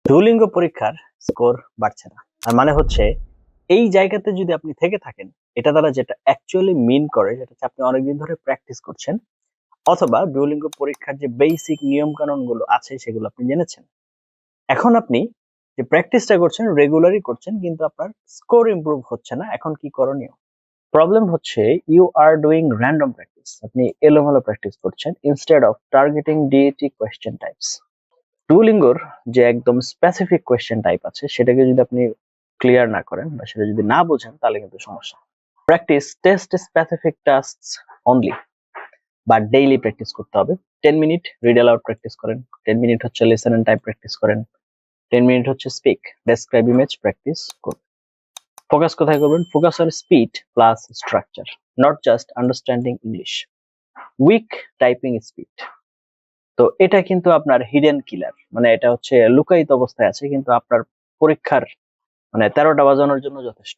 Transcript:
Duolingo পরীক্ষার score বাড়ছে না। আর মানে হচ্ছে এই জায়গাতে যদি আপনি থেকে থাকেন, এটা দ্বারা যেটা অ্যাকচুয়ালি মিন করে যেটা হচ্ছে আপনি অনেকদিন ধরে প্র্যাকটিস করছেন, অথবা ডুওলিঙ্গো পরীক্ষার যে বেসিক নিয়ম কানুন গুলো আছে সেগুলো আপনি জেনেছেন। এখন আপনি যে প্র্যাকটিসটা করছেন রেগুলারই করছেন, কিন্তু আপনার স্কোর ইমপ্রুভ হচ্ছে না। এখন কি করণীয়? প্রবলেম হচ্ছে you are doing random practice. আপনি এলোমেলো প্র্যাকটিস করছেন instead of targeting DET question types. ডুওলিঙ্গোর যে একদম স্পেসিফিক কোয়েশ্চেন টাইপ আছে সেটাকে যদি আপনি ক্লিয়ার না করেন বা সেটা যদি না বোঝেন তাহলে কিন্তু সমস্যা। Practice test specific tasks only, বা ডেইলি প্র্যাকটিস করতে হবে। 10 মিনিট রিড অ্যালাউড প্র্যাকটিস করেন, 10 মিনিট হচ্ছে লিসেন এন্ড টাইপ প্র্যাকটিস করেন, 10 মিনিট হচ্ছে স্পিক ডেসক্রাইব ইমেজ প্র্যাকটিস করুন। ফোকাস কোথায় করবেন? Focus on speed plus structure, not just understanding English. Weak typing speed, তো এটা কিন্তু আপনার হিডেন কিলার, মানে এটা হচ্ছে লুকায়িত অবস্থায় আছে, কিন্তু আপনার পরীক্ষার মানে 13টা বাজানোর জন্য যথেষ্ট।